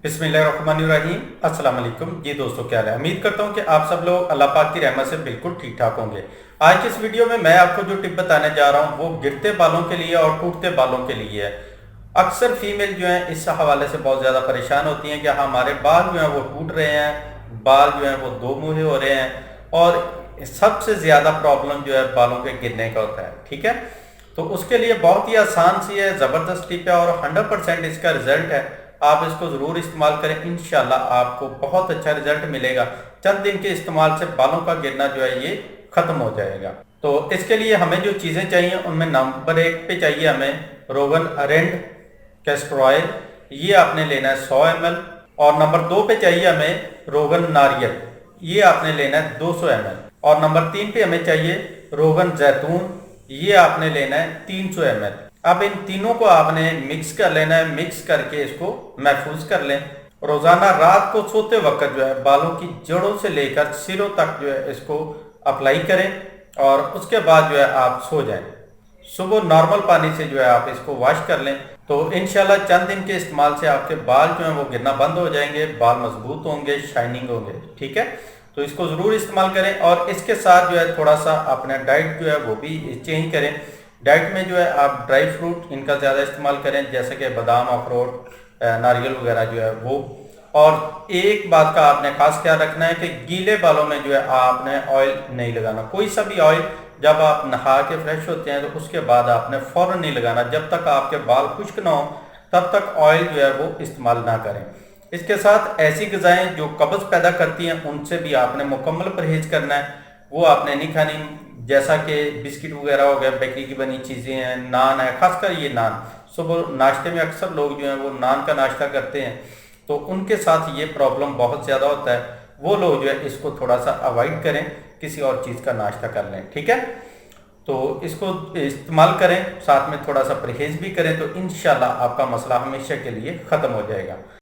बिस्मिल्लाहिर्रहमानिर्रहीम। अस्सलाम वालेकुम जी दोस्तों, क्या हाल है। उम्मीद करता हूँ कि आप सब लोग अल्लाह पाक की रहमत से बिल्कुल ठीक ठाक होंगे। आज की इस वीडियो में मैं आपको जो टिप बताने जा रहा हूँ वो गिरते बालों के लिए और टूटते बालों के लिए है। अक्सर फीमेल जो है इस हवाले से बहुत ज़्यादा परेशान होती हैं कि हमारे बाल जो हैं वो टूट रहे हैं, बाल जो हैं वो दो मुँहे हो रहे हैं और सबसे ज़्यादा प्रॉब्लम जो है बालों के गिरने का होता है। ठीक है, तो उसके लिए बहुत ही आसान सी है, ज़बरदस्त टिप है और 100% इसका रिजल्ट है। आप इसको ज़रूर इस्तेमाल करें, इंशाल्लाह आपको बहुत अच्छा रिजल्ट मिलेगा। चंद दिन के इस्तेमाल से बालों का गिरना जो है ये ख़त्म हो जाएगा। तो इसके लिए हमें जो चीज़ें चाहिए उनमें नंबर 1 पे चाहिए हमें रोगन अरेंड कैस्टर ऑयल, ये आपने लेना है 100 ml। और नंबर 2 पे चाहिए हमें रोगन नारियल, ये आपने लेना है 200 ml। और नंबर 3 पे हमें चाहिए रोगन जैतून, ये आपने लेना है 300 ml। अब इन तीनों को आपने मिक्स कर लेना है, मिक्स करके इसको महफूज कर लें। रोजाना रात को सोते वक्त जो है बालों की जड़ों से लेकर सिरों तक जो है इसको अप्लाई करें और उसके बाद जो है आप सो जाएं। सुबह नॉर्मल पानी से जो है आप इसको वॉश कर लें तो इंशाल्लाह चंद दिन के इस्तेमाल से आपके बाल जो हैं वो गिरना बंद हो जाएंगे, बाल मजबूत होंगे, शाइनिंग होंगे। ठीक है, तो इसको ज़रूर इस्तेमाल करें और इसके साथ जो है थोड़ा सा अपना डाइट जो है वो भी चेंज करें। डाइट में जो है आप ड्राई फ्रूट इनका ज़्यादा इस्तेमाल करें, जैसे कि बादाम, अखरोट, नारियल वगैरह जो है वो। और एक बात का आपने खास ख्याल रखना है कि गीले बालों में जो है आपने ऑयल नहीं लगाना, कोई सा भी ऑयल। जब आप नहा के फ्रेश होते हैं तो उसके बाद आपने फ़ौरन नहीं लगाना, जब तक आपके बाल खुश्क ना हो तब तक ऑयल जो है वो इस्तेमाल ना करें। इसके साथ ऐसी ग़िज़ाएँ जो कब्ज़ पैदा करती हैं उनसे भी आपने मुकम्मल परहेज़ करना है, वो आपने नहीं खानी। जैसा कि बिस्किट वगैरह हो गया, बेकरी की बनी चीज़ें हैं, नान है, खासकर ये नान। सुबह नाश्ते में अक्सर लोग जो हैं वो नान का नाश्ता करते हैं, तो उनके साथ ये प्रॉब्लम बहुत ज़्यादा होता है। वो लोग जो है इसको थोड़ा सा अवॉइड करें, किसी और चीज़ का नाश्ता कर लें। ठीक है, तो इसको इस्तेमाल करें, साथ में थोड़ा सा परहेज़ भी करें तो इंशाल्लाह आपका मसला हमेशा के लिए ख़त्म हो जाएगा।